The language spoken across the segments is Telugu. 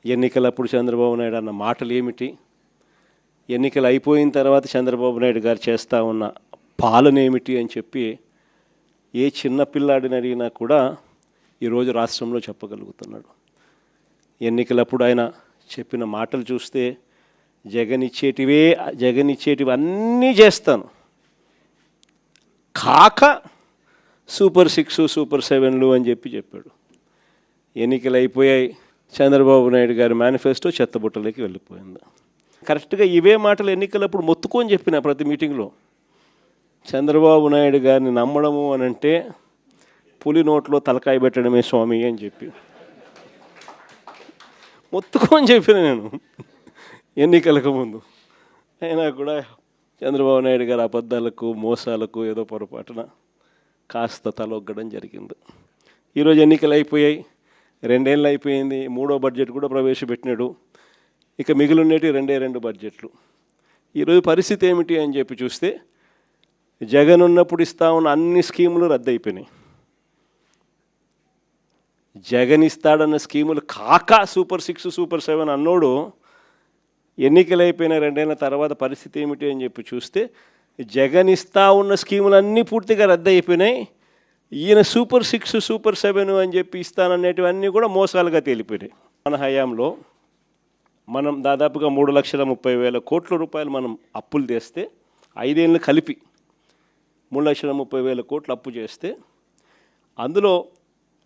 ఎన్నికలప్పుడు చంద్రబాబు నాయుడు అన్న మాటలు ఏమిటి, ఎన్నికలు అయిపోయిన తర్వాత చంద్రబాబు నాయుడు గారు చేస్తూ ఉన్న పాలన ఏమిటి అని చెప్పి ఏ చిన్న పిల్లాడిని అడిగినా కూడా ఈరోజు రాష్ట్రంలో చెప్పగలుగుతున్నాడు. ఎన్నికలప్పుడు ఆయన చెప్పిన మాటలు చూస్తే జగన్ ఇచ్చేటివి అన్నీ చేస్తాను, కాక సూపర్ 6 సూపర్ 7లు అని చెప్పాడు. ఎన్నికలు అయిపోయాయి, చంద్రబాబు నాయుడు గారి మేనిఫెస్టో చెత్తబుట్టలోకి వెళ్ళిపోయింది. కరెక్ట్గా ఇవే మాటలు ఎన్నికలప్పుడు మొత్తుకొని చెప్పిన ప్రతి మీటింగ్లో. చంద్రబాబు నాయుడు గారిని నమ్మడము అని అంటే పులి నోట్లో తలకాయ పెట్టడమే స్వామి అని చెప్పి మొత్తుకొని చెప్పిన నేను ఎన్నికలకు ముందు. అయినా కూడా చంద్రబాబు నాయుడు గారి అబద్ధాలకు మోసాలకు ఏదో పొరపాటున కాస్త తలొగ్గడం జరిగింది. ఈరోజు ఎన్నికలు అయిపోయాయి, 2 ఏళ్ళు అయిపోయింది, 3వ బడ్జెట్ కూడా ప్రవేశపెట్టినాడు. ఇక మిగిలినటి 2 బడ్జెట్లు. ఈరోజు పరిస్థితి ఏమిటి అని చెప్పి చూస్తే జగన్ ఉన్నప్పుడు ఇస్తా ఉన్న అన్ని స్కీములు రద్దయిపోయినాయి. జగన్ ఇస్తాడన్న స్కీములు కాక సూపర్ 6 సూపర్ 7 అన్నోడు ఎన్నికలు అయిపోయిన 2 ఏళ్ళ తర్వాత పరిస్థితి ఏమిటి అని చెప్పి చూస్తే జగన్ ఇస్తా ఉన్న స్కీములన్నీ పూర్తిగా రద్దయిపోయినాయి. ఈయన సూపర్ 6 సూపర్ 7 అని చెప్పి ఇస్తాననేటివన్నీ కూడా మోసాలుగా తేలిపోయినాయి. మన హయాంలో మనం దాదాపుగా 3,30,000 కోట్ల రూపాయలు మనం అప్పులు తెస్తే, 5 ఏళ్ళు కలిపి 3,30,000 కోట్లు అప్పు చేస్తే అందులో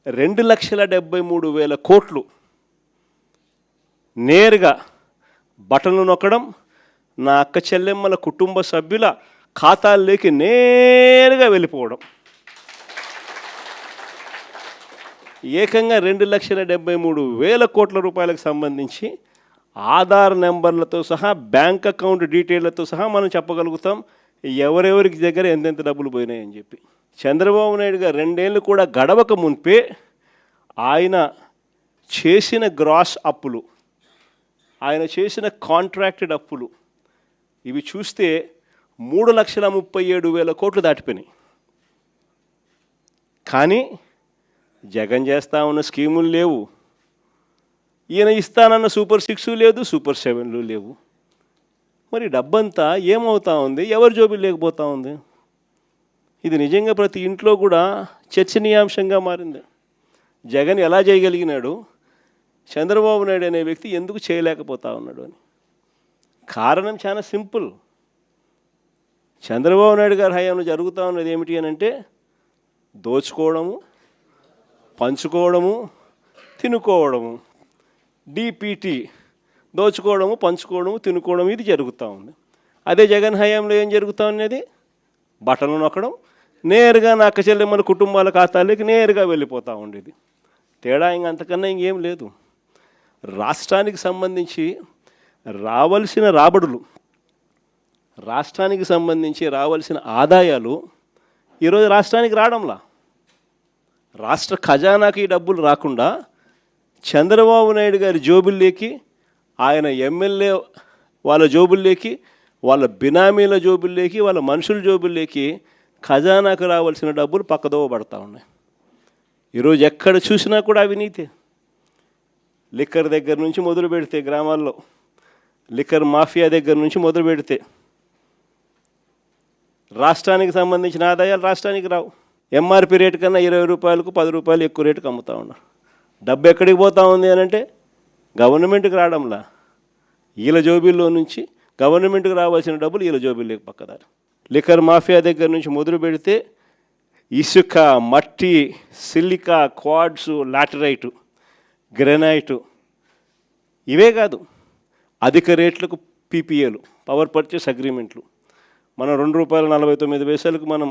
2,73,000 కోట్లు నేరుగా బటన్లు నొక్కడం, నా అక్క చెల్లెమ్మల కుటుంబ సభ్యుల ఖాతాల్లోకి నేరుగా వెళ్ళిపోవడం. ఏకంగా 2,73,000 కోట్ల రూపాయలకు సంబంధించి ఆధార్ నెంబర్లతో సహా, బ్యాంక్ అకౌంట్ డీటెయిల్లతో సహా మనం చెప్పగలుగుతాం ఎవరెవరికి దగ్గర ఎంతెంత డబ్బులు పోయినాయని చెప్పి. చంద్రబాబు నాయుడు గారు 2 ఏళ్ళు కూడా గడవక మునిపే ఆయన చేసిన గ్రాస్ అప్పులు, ఆయన చేసిన కాంట్రాక్టెడ్ అప్పులు ఇవి చూస్తే 3,37,000 కోట్లు దాటిపోయినాయి. కానీ జగన్ చేస్తా ఉన్న స్కీములు లేవు, ఈయన ఇస్తానన్న సూపర్ 6 లేదు, సూపర్ 7లు లేవు. మరి డబ్బంతా ఏమవుతా ఉంది, ఎవరి జోబులు లేకపోతా ఉంది? ఇది నిజంగా ప్రతి ఇంట్లో కూడా చర్చనీయాంశంగా మారింది. జగన్ ఎలా చేయగలిగినాడు, చంద్రబాబు నాయుడు అనే వ్యక్తి ఎందుకు చేయలేకపోతా ఉన్నాడు అని. కారణం చాలా సింపుల్. చంద్రబాబు నాయుడు గారి హయాంలో జరుగుతూ ఉన్నది ఏమిటి అని అంటే దోచుకోవడము, పంచుకోవడము, తినుకోవడము. డిపిటి, దోచుకోవడము, పంచుకోవడము, తినుకోవడం, ఇది జరుగుతూ ఉంది. అదే జగన్ హయాంలో ఏం జరుగుతూ ఉన్నది, బటన్లు నొక్కడం, నేరుగా నా అక్క చెల్లెమ్మల కుటుంబాల ఖాతాలోకి నేరుగా వెళ్ళిపోతూ ఉండేది. తేడా అంతకన్నా ఇంకేం లేదు. రాష్ట్రానికి సంబంధించి రావాల్సిన రాబడులు, రాష్ట్రానికి సంబంధించి రావాల్సిన ఆదాయాలు ఈరోజు రాష్ట్రానికి రావడంలా. రాష్ట్ర ఖజానాకి ఈ డబ్బులు రాకుండా చంద్రబాబు నాయుడు గారి జోబుల్లోకి, ఆయన ఎమ్మెల్యే వాళ్ళ జోబుల్లోకి, వాళ్ళ బినామీల జోబుల్లోకి, వాళ్ళ మనుషుల జోబుల్లోకి ఖజానాకు రావాల్సిన డబ్బులు పక్కదోవ పడతా ఉన్నాయి. ఈరోజు ఎక్కడ చూసినా కూడా అవినీతి. లిక్కర్ దగ్గర నుంచి మొదలు పెడితే, గ్రామాల్లో లిక్కర్ మాఫియా దగ్గర నుంచి మొదలు పెడితే రాష్ట్రానికి సంబంధించిన ఆదాయాలు రాష్ట్రానికి రావు. ఎంఆర్పి రేటు కన్నా 20 రూపాయలకు 10 రూపాయలు ఎక్కువ రేటుకు అమ్ముతూ ఉన్నారు. డబ్బు ఎక్కడికి పోతా ఉంది అని అంటే గవర్నమెంట్కి రావడంలా, వీళ్ళ జోబీల్లో నుంచి గవర్నమెంట్కి రావాల్సిన డబ్బులు వీళ్ళ జోబీల్లోకి పక్కదారు. లిక్కర్ మాఫియా దగ్గర నుంచి మొదలు పెడితే ఇసుక, మట్టి, సిలికా, క్వాడ్సు, లాటరైటు, గ్రెనైటు, ఇవే కాదు అధిక రేట్లకు పీపీఏలు, పవర్ పర్చేస్ అగ్రిమెంట్లు. మనం ₹2.49 మనం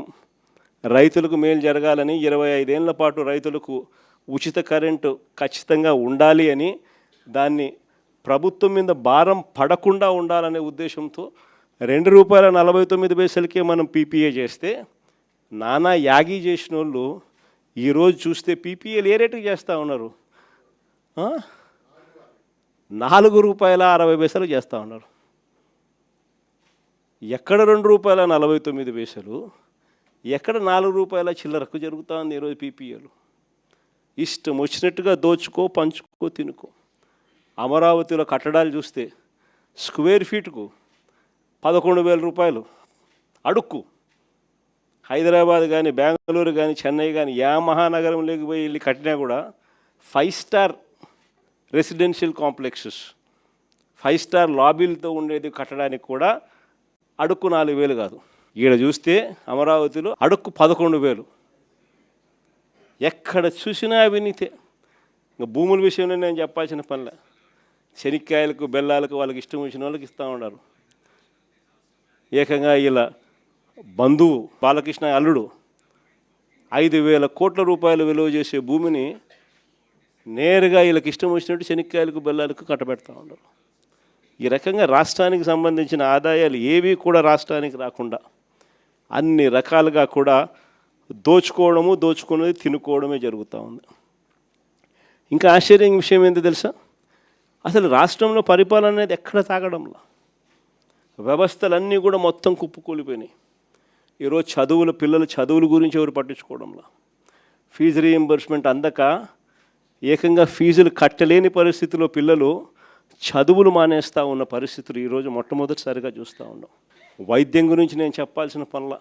రైతులకు మేలు జరగాలని 25 ఏళ్ల పాటు రైతులకు ఉచిత కరెంటు ఖచ్చితంగా ఉండాలి అని, దాన్ని ప్రభుత్వం మీద భారం పడకుండా ఉండాలనే ఉద్దేశంతో ₹2.49కే మనం పీపీఏ చేస్తే, నానా యాగి చేసిన వాళ్ళు ఈరోజు చూస్తే పీపీఏలు ఏ రేటుకి చేస్తూ ఉన్నారు, ₹4.60 చేస్తూ ఉన్నారు. ఎక్కడ ₹2.49, ఎక్కడ ₹4 చిల్లరకు జరుగుతూ ఉంది ఈరోజు పీపీఏలు. ఇష్టం వచ్చినట్టుగా దోచుకో, పంచుకో, తినుకో. అమరావతిలో కట్టడాలు చూస్తే స్క్వేర్ ఫీట్కు 11,000 రూపాయలు అడుక్కు. హైదరాబాద్ కానీ బెంగళూరు కానీ చెన్నై కానీ మహానగరంలోకి పోయి వెళ్ళి కట్టినా కూడా 5 స్టార్ రెసిడెన్షియల్ కాంప్లెక్సెస్ 5 స్టార్ లాబీలతో ఉండేది కట్టడానికి కూడా అడుక్కు 4,000 కాదు. ఈడ చూస్తే అమరావతిలో అడుక్కు 11,000. ఎక్కడ చూసినా అవినీతే. ఇంకా భూముల విషయంలో నేను చెప్పాల్సిన పనిలే. శనిక్కాయలకు బెల్లాలకు వాళ్ళకి ఇష్టం వచ్చిన వాళ్ళకి ఇస్తూ ఉన్నారు. ఏకంగా ఇలా బంధువు బాలకృష్ణ అల్లుడు 5,000 కోట్ల రూపాయలు విలువ చేసే భూమిని నేరుగా వీళ్ళకి ఇష్టం వచ్చినట్టు శనిక్కాయలకు బెల్లాలకు కట్టబెడతా ఉన్నారు. ఈ రకంగా రాష్ట్రానికి సంబంధించిన ఆదాయాలు ఏవి కూడా రాష్ట్రానికి రాకుండా అన్ని రకాలుగా కూడా దోచుకున్నది తినుకోవడమే జరుగుతూ ఉంది. ఇంకా ఆశ్చర్యం విషయం ఏంటో తెలుసా? అసలు రాష్ట్రంలో పరిపాలన అనేది ఎక్కడ తాగడంలా, వ్యవస్థలన్నీ కూడా మొత్తం కుప్పకూలిపోయినాయి. ఈరోజు పిల్లల చదువుల గురించి ఎవరు పట్టించుకోవడంలా, ఫీజు రీయింబర్స్మెంట్ అందక ఏకంగా ఫీజులు కట్టలేని పరిస్థితిలో పిల్లలు చదువులు మానేస్తూ ఉన్న పరిస్థితులు ఈరోజు మొట్టమొదటిసారిగా చూస్తూ ఉన్నాం. వైద్యం గురించి నేను చెప్పాల్సిన పనుల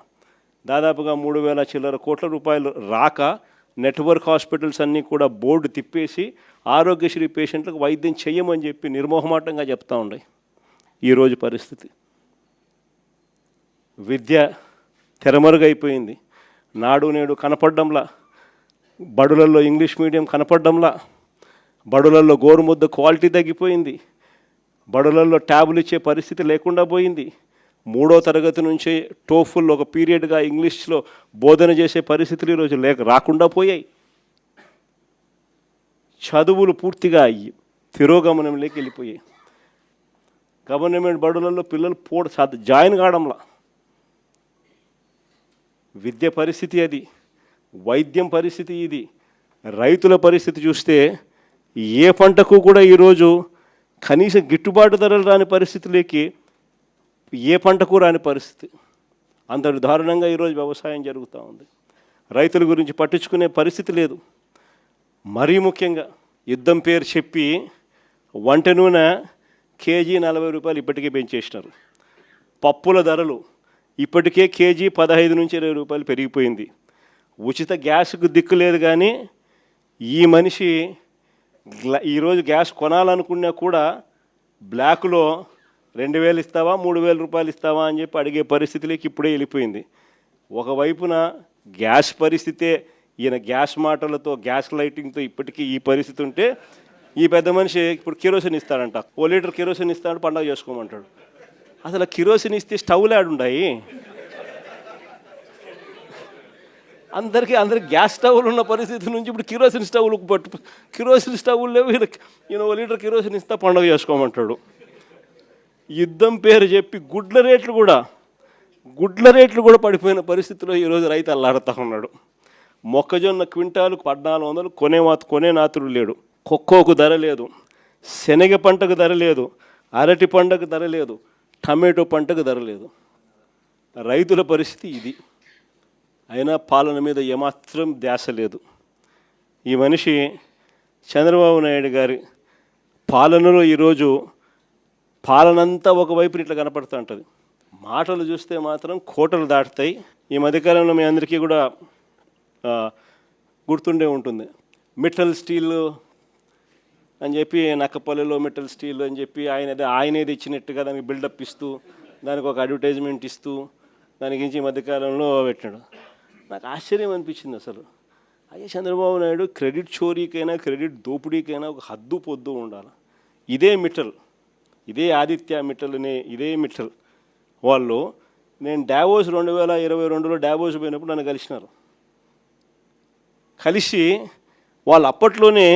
దాదాపుగా 3,000 చిల్లర కోట్ల రూపాయలు రాక నెట్వర్క్ హాస్పిటల్స్ అన్నీ కూడా బోర్డు తిప్పేసి ఆరోగ్యశ్రీ పేషెంట్లకు వైద్యం చెయ్యమని చెప్పి నిర్మోహమాటంగా చెప్తూ ఉన్నాయి. ఈరోజు పరిస్థితి విద్య తెరమరుగైపోయింది. నాడు నేడు కనపడ్డంలా, బడులలో ఇంగ్లీష్ మీడియం కనపడ్డంలా, బడులలో గోరుముద్ద క్వాలిటీ తగ్గిపోయింది, బడులలో ట్యాబులు ఇచ్చే పరిస్థితి లేకుండా పోయింది. 3వ తరగతి నుంచే టోఫుల్ ఒక పీరియడ్గా ఇంగ్లీష్లో బోధన చేసే పరిస్థితులు ఈరోజు రాకుండా పోయాయి. చదువులు పూర్తిగా తిరోగమనంలోకి వెళ్ళిపోయాయి. గవర్నమెంట్ బడులలో పిల్లలు జాయిన్ కావడంలా. విద్య పరిస్థితి అది, వైద్యం పరిస్థితి ఇది. రైతుల పరిస్థితి చూస్తే ఏ పంటకు కూడా ఈరోజు కనీసం గిట్టుబాటు ధరలు రాని పరిస్థితిలోకి ఏ పంటకు రాని పరిస్థితి. అంతటి దారుణంగా ఈరోజు వ్యవసాయం జరుగుతూ ఉంది. రైతుల గురించి పట్టించుకునే పరిస్థితి లేదు. మరీ ముఖ్యంగా యుద్ధం పేరు చెప్పి వంట నూనె కేజీ 40 రూపాయలు ఇప్పటికే పెంచేసినారు. పప్పుల ధరలు ఇప్పటికే కేజీ 15 నుంచి 20 రూపాయలు పెరిగిపోయింది. ఉచిత గ్యాస్కు దిక్కు లేదు. కానీ ఈ మనిషి ఈరోజు గ్యాస్ కొనాలనుకున్నా కూడా బ్లాక్లో 2,000 ఇస్తావా 3,000 రూపాయలు ఇస్తావా అని చెప్పి అడిగే పరిస్థితిలోకి ఇప్పుడే వెళ్ళిపోయింది. ఒకవైపున గ్యాస్ పరిస్థితే, ఈయన గ్యాస్ మాటలతో గ్యాస్ లైటింగ్తో ఇప్పటికీ ఈ పరిస్థితి ఉంటే, ఈ పెద్ద మనిషి ఇప్పుడు కిరోసిన్ ఇస్తాడంట. 1 లీటర్ కిరోసిన్ ఇస్తాడు, పండగ చేసుకోమంటాడు. అసలు కిరోసిన్ ఇస్తే స్టవ్లు ఆడుండాయి. అందరికీ గ్యాస్ స్టవ్లు ఉన్న పరిస్థితి నుంచి ఇప్పుడు కిరోసిన్ స్టవ్లు లేవు. ఈయన 1 లీటర్ కిరోసిన్ ఇస్తా పండగ చేసుకోమంటాడు. యుద్ధం పేరు చెప్పి గుడ్ల రేట్లు కూడా పడిపోయిన పరిస్థితిలో ఈరోజు రైతు అల్లాడుతూ ఉన్నాడు. మొక్కజొన్న క్వింటాలు 1,400 కొనే నాతుడు లేడు. కొక్కోకు ధర లేదు, శనగ పంటకు ధర లేదు, అరటి పంటకు ధర లేదు, టమాటో పంటకు ధర లేదు. రైతుల పరిస్థితి ఇది. అయినా పాలన మీద ఏమాత్రం ధ్యాస లేదు. ఈ మనిషి చంద్రబాబు నాయుడు గారి పాలనలో ఈరోజు పాలనంతా ఒకవైపు ఇట్లా కనపడుతూ ఉంటుంది. మాటలు చూస్తే మాత్రం కోటలు దాటుతాయి. ఈ మధ్యకాలంలో మీ అందరికీ కూడా గుర్తుండే ఉంటుంది. మెటల్ స్టీల్ అని చెప్పి నక్కపల్లిలో మెటల్ స్టీల్ అని చెప్పి ఆయనేది ఇచ్చినట్టుగా దానికి బిల్డప్ ఇస్తూ, దానికి ఒక అడ్వర్టైజ్మెంట్ ఇస్తూ దాని గురించి ఈ మధ్యకాలంలో పెట్టాడు. నాకు ఆశ్చర్యం అనిపించింది. అసలు అయ్యే చంద్రబాబు నాయుడు క్రెడిట్ చోరీకైనా క్రెడిట్ దోపిడీకైనా ఒక హద్దు పొద్దు ఉండాలి. ఇదే ఆదిత్య మిట్టల్ వాళ్ళు, నేను డావోస్ 2022లో డావోస్ పోయినప్పుడు నన్ను కలిసినారు. కలిసి వాళ్ళు అప్పట్లోనే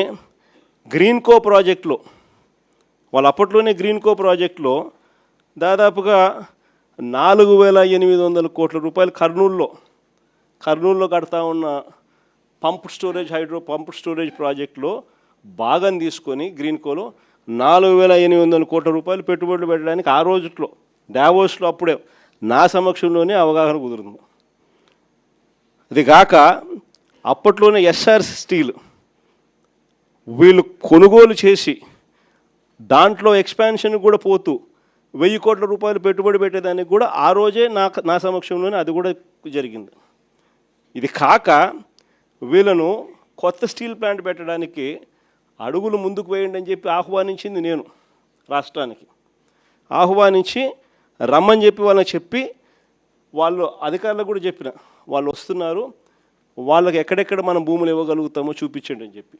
గ్రీన్కో ప్రాజెక్టులో దాదాపుగా 4,800 కోట్ల రూపాయలు కర్నూలులో కడతా ఉన్న పంప్ స్టోరేజ్ ప్రాజెక్టులో భాగం తీసుకొని గ్రీన్కోలో 4,800 కోట్ల రూపాయలు పెట్టుబడులు పెట్టడానికి ఆ రోజుట్లో డావోస్లో అప్పుడే నా సమక్షంలోనే అవగాహన కుదురుంది. అది కాక అప్పట్లోనే ఎస్ఆర్ స్టీల్ వీళ్ళు కొనుగోలు చేసి దాంట్లో ఎక్స్పాన్షన్ కూడా పోతూ 1000 కోట్ల రూపాయలు పెట్టుబడి పెట్టేదానికి కూడా ఆ రోజే నా సమక్షంలోనే అది కూడా జరిగింది. ఇది కాక వీళ్ళను కొత్త స్టీల్ ప్లాంట్ పెట్టడానికి అడుగులు ముందుకు వేయండి అని చెప్పి ఆహ్వానించింది నేను రాష్ట్రానికి. ఆహ్వానించి రమ్మని చెప్పి వాళ్ళని చెప్పి వాళ్ళు అధికారులకు కూడా చెప్పిన, వాళ్ళు వస్తున్నారు, వాళ్ళకి ఎక్కడెక్కడ మనం భూములు ఇవ్వగలుగుతామో చూపించండి అని చెప్పి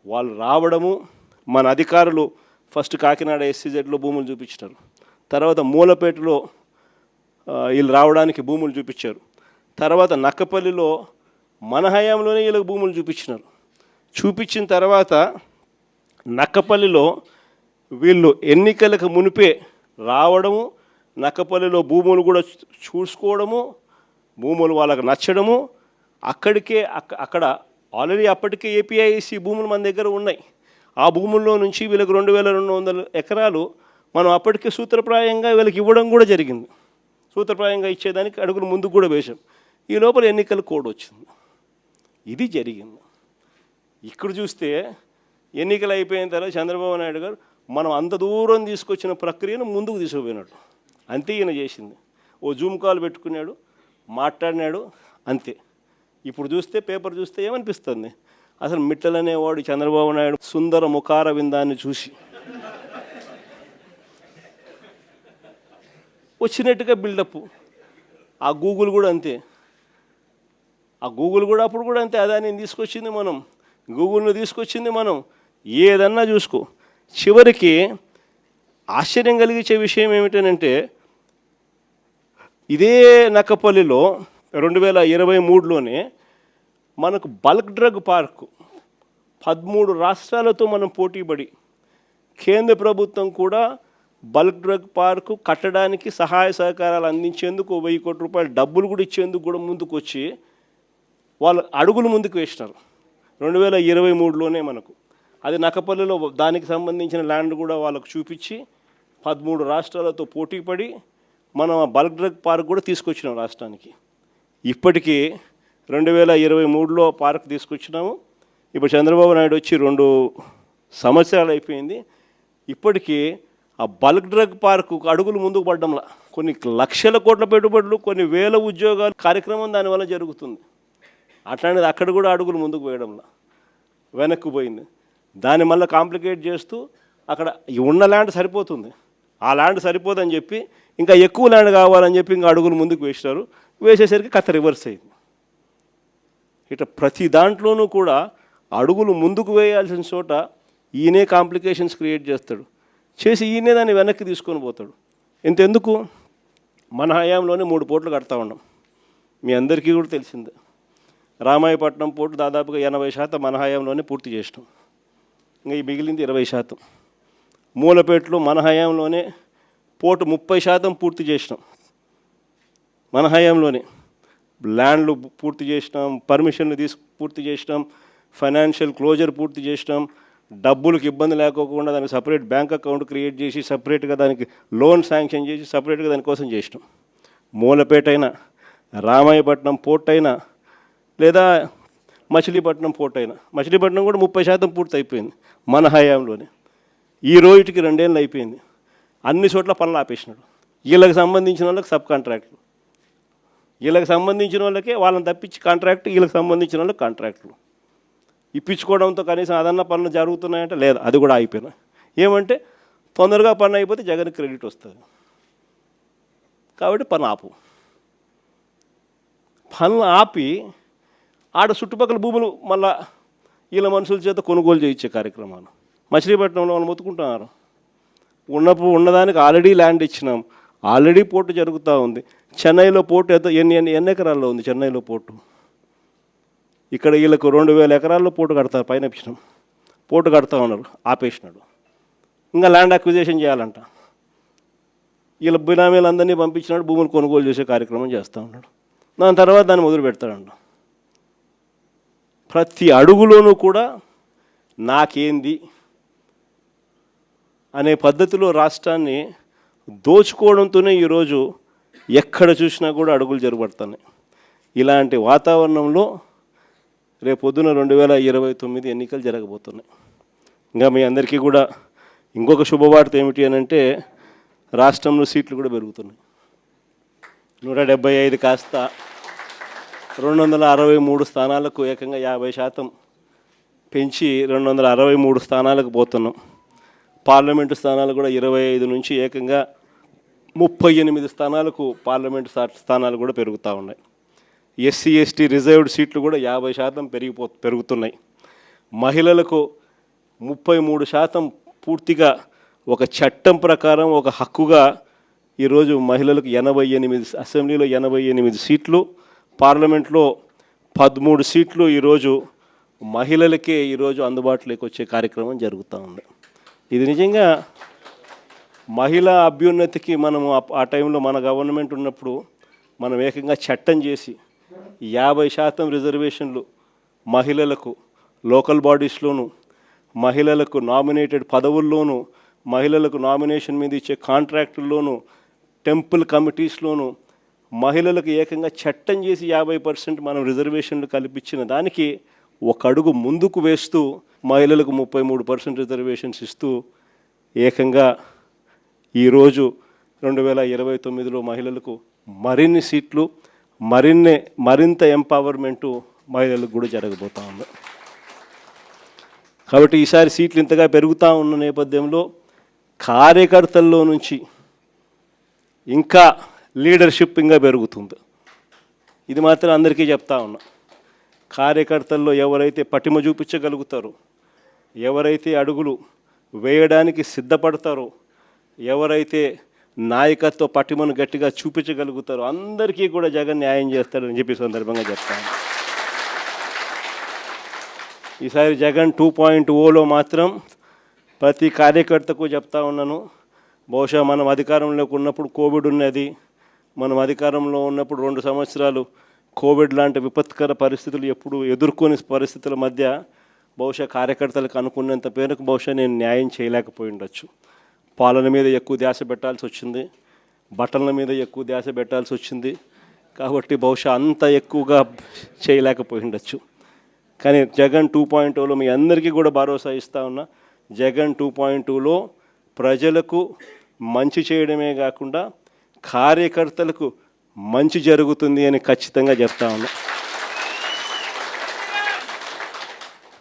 వాళ్ళు రావడము. మన అధికారులు ఫస్ట్ కాకినాడ SCZలో భూములు చూపించినారు, తర్వాత మూలపేటలో వీళ్ళు రావడానికి భూములు చూపించారు, తర్వాత నక్కపల్లిలో మన హయాంలోనే వీళ్ళకి భూములు చూపించినారు. చూపించిన తర్వాత నక్కపల్లిలో వీళ్ళు ఎన్నికలకు మునిపే రావడము, నక్కపల్లిలో భూములు కూడా చూసుకోవడము, భూములు వాళ్ళకు నచ్చడము, అక్కడ ఆల్రెడీ అప్పటికే APIC భూములు మన దగ్గర ఉన్నాయి. ఆ భూముల్లో నుంచి వీళ్ళకి 2200 ఎకరాలు మనం అప్పటికే సూత్రప్రాయంగా వీళ్ళకి ఇవ్వడం కూడా జరిగింది. సూత్రప్రాయంగా ఇచ్చేదానికి అడుగులు ముందుకు కూడా వేశాం. ఈ లోపల ఎన్నికల కోడ్ వచ్చింది. ఇది జరిగింది. ఇక్కడ చూస్తే ఎన్నికలు అయిపోయిన తర్వాత చంద్రబాబు నాయుడు గారు మనం అంత దూరం తీసుకొచ్చిన ప్రక్రియను ముందుకు తీసుకుపోయినాడు. అంతే ఈయన చేసింది. ఓ జూమ్ కాల్ పెట్టుకున్నాడు, మాట్లాడినాడు, అంతే. ఇప్పుడు చూస్తే పేపర్ చూస్తే ఏమనిపిస్తుంది, అసలు మిట్టలనేవాడు చంద్రబాబు నాయుడు సుందర ముఖార విందాన్ని చూసి వచ్చినట్టుగా బిల్డప్. ఆ గూగుల్ కూడా అంతే, ఆ గూగుల్ కూడా అప్పుడు కూడా అంతే. అదాన్ని తీసుకొచ్చింది మనం, గూగుల్ని తీసుకొచ్చింది మనం. ఏదన్నా చూసుకో. చివరికి ఆశ్చర్యం కలిగించే విషయం ఏమిటనంటే, ఇదే నక్కపల్లిలో 2023లోనే మనకు బల్క్ డ్రగ్ పార్కు 13 రాష్ట్రాలతో మనం పోటీపడి కేంద్ర ప్రభుత్వం కూడా బల్క్ డ్రగ్ పార్కు కట్టడానికి సహాయ సహకారాలు అందించేందుకు 1000 కోట్ల రూపాయలు డబ్బులు కూడా ఇచ్చేందుకు కూడా ముందుకు వచ్చి వాళ్ళు అడుగులు ముందుకు వేసినారు 2023లోనే. మనకు అది నక్కపల్లిలో దానికి సంబంధించిన ల్యాండ్ కూడా వాళ్ళకు చూపించి 13 రాష్ట్రాలతో పోటీపడి మనం ఆ బల్క్ డ్రగ్ పార్క్ కూడా తీసుకొచ్చినాం రాష్ట్రానికి. ఇప్పటికీ 2023లో పార్క్ తీసుకొచ్చినాము. ఇప్పుడు చంద్రబాబు నాయుడు వచ్చి 2 సంవత్సరాలు అయిపోయింది. ఇప్పటికీ ఆ బల్క్ డ్రగ్ పార్కు అడుగులు ముందుకు పడ్డంలా కొన్ని లక్షల కోట్ల పెట్టుబడులు, కొన్ని వేల ఉద్యోగాలు కార్యక్రమం దానివల్ల జరుగుతుంది. అట్లాంటిది అక్కడ కూడా అడుగులు ముందుకు వేయడంలా వెనక్కి పోయింది. దాన్ని మళ్ళీ కాంప్లికేట్ చేస్తూ అక్కడ ఉన్న ల్యాండ్ సరిపోతుంది, ఆ ల్యాండ్ సరిపోదని చెప్పి ఇంకా ఎక్కువ ల్యాండ్ కావాలని చెప్పి ఇంకా అడుగులు ముందుకు వేసినారు. వేసేసరికి కథ రివర్స్ అయింది. ఇట్లా ప్రతి దాంట్లోనూ కూడా అడుగులు ముందుకు వేయాల్సిన చోట ఈయనే కాంప్లికేషన్స్ క్రియేట్ చేస్తాడు, చేసి ఈయనే దాన్ని వెనక్కి తీసుకొని పోతాడు. ఇంతెందుకు, మన హయాంలోనే 3 పోర్టులు కడతా ఉన్నాం. మీ అందరికీ కూడా తెలిసిందే. రామాయపట్నం పోర్టు దాదాపుగా 80% మన హయాంలోనే పూర్తి చేసినాం. ఇంకా ఈ మిగిలింది 20%. మూలపేటలో మన హయాంలోనే పోర్టు 30% పూర్తి చేసినాం. మన హయాంలోనే ల్యాండ్లు పూర్తి చేసినాం, పర్మిషన్లు పూర్తి చేసినాం, ఫైనాన్షియల్ క్లోజర్ పూర్తి చేసినాం, డబ్బులకు ఇబ్బంది లేకోకుండా దానికి సపరేట్ బ్యాంక్ అకౌంట్ క్రియేట్ చేసి సపరేట్గా దానికి లోన్ శాంక్షన్ చేసి సపరేట్గా దానికోసం చేసినాం. మూలపేట అయినా, రామాయపట్నం పోర్ట్ అయినా, లేదా మచిలీపట్నం పోర్ట్ అయినా. మచిలీపట్నం కూడా 30% పూర్తి అయిపోయింది మన హయాంలోనే. ఈ రోజుకి 2 ఏళ్ళు అయిపోయింది. అన్ని చోట్ల పనులు ఆపేసినాడు. వీళ్ళకి సంబంధించిన వాళ్ళకి సబ్ కాంట్రాక్టులు, వీళ్ళకి సంబంధించిన వాళ్ళకే వాళ్ళని తప్పించి కాంట్రాక్ట్, వీళ్ళకి సంబంధించిన వాళ్ళకి కాంట్రాక్టులు ఇప్పించుకోవడంతో కనీసం అదన్న పనులు జరుగుతున్నాయంటే లేదు, అది కూడా అయిపోయినా. ఏమంటే తొందరగా పని అయిపోతే జగన్ క్రెడిట్ వస్తుంది కాబట్టి పని ఆపు. పనులు ఆపి ఆడ చుట్టుపక్కల భూములు మళ్ళా వీళ్ళ మనుషుల చేత కొనుగోలు చేయించే కార్యక్రమాలు. మచిలీపట్నంలో వాళ్ళు మొత్తుకుంటున్నారు. ఉన్నదానికి ఆల్రెడీ ల్యాండ్ ఇచ్చినాం, ఆల్రెడీ పోర్టు జరుగుతూ ఉంది. చెన్నైలో పోర్టు ఎన్ని ఎకరాల్లో ఉంది చెన్నైలో పోర్టు? ఇక్కడ వీళ్ళకు 2000 ఎకరాల్లో పోర్టు కడతారు, పైన ఇచ్చినాం. పోర్టు కడతా ఉన్నారు, ఆపేసినాడు. ఇంకా ల్యాండ్ అక్విజిషన్ చేయాలంట. వీళ్ళ బినామీలందరినీ పంపించినాడు, భూములు కొనుగోలు చేసే కార్యక్రమం చేస్తూ ఉన్నాడు. దాని తర్వాత దాన్ని మొదలు పెడతాడంట. ప్రతి అడుగులోనూ కూడా నాకేంది అనే పద్ధతిలో రాష్ట్రాన్ని దోచుకోవడంతోనే ఈరోజు ఎక్కడ చూసినా కూడా అడుగులు జరగబడుతున్నాయి. ఇలాంటి వాతావరణంలో రేపొద్దున 2029 ఎన్నికలు జరగబోతున్నాయి. ఇంకా మీ అందరికీ కూడా ఇంకొక శుభవార్త ఏమిటి అని అంటే రాష్ట్రంలో సీట్లు కూడా పెరుగుతున్నాయి. 175 కాస్త 263 స్థానాలకు ఏకంగా 50% పెంచి 263 స్థానాలకు పోతున్నాం. పార్లమెంటు స్థానాలు కూడా 25 నుంచి ఏకంగా 38 స్థానాలకు పార్లమెంటు స్థానాలు కూడా పెరుగుతూ ఉన్నాయి. ఎస్సీ ఎస్టీ రిజర్వ్డ్ సీట్లు కూడా 50% పెరుగుతున్నాయి. మహిళలకు 33% పూర్తిగా ఒక చట్టం ప్రకారం ఒక హక్కుగా ఈరోజు మహిళలకు 88 అసెంబ్లీలో 88 సీట్లు, పార్లమెంట్లో 13 సీట్లు ఈరోజు మహిళలకే ఈరోజు అందుబాటులోకి వచ్చే కార్యక్రమం జరుగుతూ ఉంది. ఇది నిజంగా మహిళా అభ్యున్నతికి మనము ఆ టైంలో మన గవర్నమెంట్ ఉన్నప్పుడు మనం ఏకంగా చట్టం చేసి 50% రిజర్వేషన్లు మహిళలకు లోకల్ బాడీస్లోను, మహిళలకు నామినేటెడ్ పదవుల్లోనూ, మహిళలకు నామినేషన్ మీద ఇచ్చే కాంట్రాక్టుల్లోనూ, టెంపుల్ కమిటీస్లోనూ మహిళలకు ఏకంగా చట్టం చేసి 50% మనం రిజర్వేషన్లు కల్పించిన దానికి ఒక అడుగు ముందుకు వేస్తూ మహిళలకు 33% రిజర్వేషన్స్ ఇస్తూ ఏకంగా ఈరోజు 2029లో మహిళలకు మరిన్ని సీట్లు, మరింత ఎంపవర్మెంటు మహిళలకు కూడా జరగబోతూ ఉంది. కాబట్టి ఈసారి సీట్లు ఇంతగా పెరుగుతూ ఉన్న నేపథ్యంలో కార్యకర్తల్లో నుంచి ఇంకా లీడర్షిప్ ఇంకా పెరుగుతుంది. ఇది మాత్రం అందరికీ చెప్తా ఉన్నా. కార్యకర్తల్లో ఎవరైతే పటిమ చూపించగలుగుతారో, ఎవరైతే అడుగులు వేయడానికి సిద్ధపడతారో, ఎవరైతే నాయకత్వ పటిమను గట్టిగా చూపించగలుగుతారో అందరికీ కూడా జగన్ న్యాయం చేస్తాడని చెప్పి సందర్భంగా చెప్తాను. ఈసారి జగన్ 2.0లో మాత్రం ప్రతి కార్యకర్తకు చెప్తా ఉన్నాను. బహుశా మనం అధికారంలోకి ఉన్నప్పుడు కోవిడ్ ఉన్నది, మనం అధికారంలో ఉన్నప్పుడు 2 సంవత్సరాలు కోవిడ్ లాంటి విపత్కర పరిస్థితులు ఎప్పుడు ఎదుర్కొని పరిస్థితుల మధ్య బహుశా కార్యకర్తలకు అనుకున్నంత పేరుకు బహుశా నేను న్యాయం చేయలేకపోయి ఉండొచ్చు. పాలన మీద ఎక్కువ ధ్యాస పెట్టాల్సి వచ్చింది, బట్టల మీద ఎక్కువ ధ్యాస పెట్టాల్సి వచ్చింది. కాబట్టి బహుశా అంత ఎక్కువగా చేయలేకపోయి ఉండొచ్చు. కానీ జగన్ 2.0లో మీ అందరికీ కూడా భరోసా ఇస్తా ఉన్నా. జగన్ 2.0లో ప్రజలకు మంచి చేయడమే కాకుండా కార్యకర్తలకు మంచి జరుగుతుంది అని ఖచ్చితంగా చెప్తా ఉన్నా.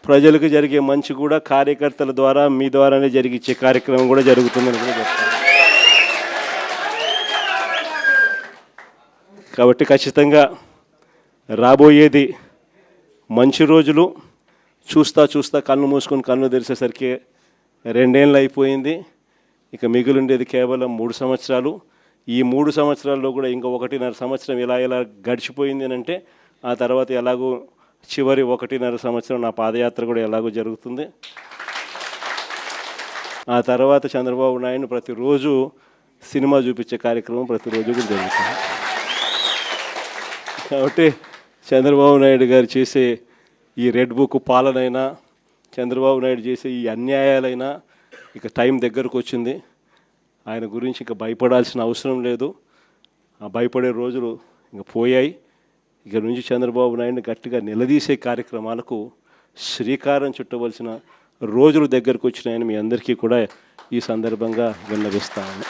ప్రజలకు జరిగే మంచి కూడా కార్యకర్తల ద్వారా మీ ద్వారానే జరిగించే కార్యక్రమం కూడా జరుగుతుందని కూడా చెప్తాను. కాబట్టి ఖచ్చితంగా రాబోయేది మంచి రోజులు. చూస్తా కళ్ళు మూసుకొని కళ్ళు తెరిచేసరికి 2 ఏళ్ళు అయిపోయింది. ఇక మిగిలిండేది కేవలం 3 సంవత్సరాలు. ఈ 3 సంవత్సరాల్లో కూడా ఇంకా 1.5 సంవత్సరం ఇలా గడిచిపోయింది అని అంటే ఆ తర్వాత ఎలాగో చివరి 1.5 సంవత్సరం నా పాదయాత్ర కూడా ఎలాగో జరుగుతుంది. ఆ తర్వాత చంద్రబాబు నాయుడు ప్రతిరోజు సినిమా చూపించే కార్యక్రమం ప్రతిరోజు కూడా జరుగుతుంది. కాబట్టి చంద్రబాబు నాయుడు గారు చేసే ఈ రెడ్ బుక్ పాలనైనా, చంద్రబాబు నాయుడు చేసే ఈ అన్యాయాలైనా ఇక టైం దగ్గరకు వచ్చింది. ఆయన గురించి ఇక భయపడాల్సిన అవసరం లేదు. ఆ భయపడే రోజులు ఇంకా పోయాయి. ఇక నుంచి చంద్రబాబు నాయుడిని గట్టిగా నిలదీసే కార్యక్రమాలకు శ్రీకారం చుట్టవలసిన రోజులు దగ్గరకు వచ్చినాయని మీ అందరికీ కూడా ఈ సందర్భంగా విన్నవిస్తాను.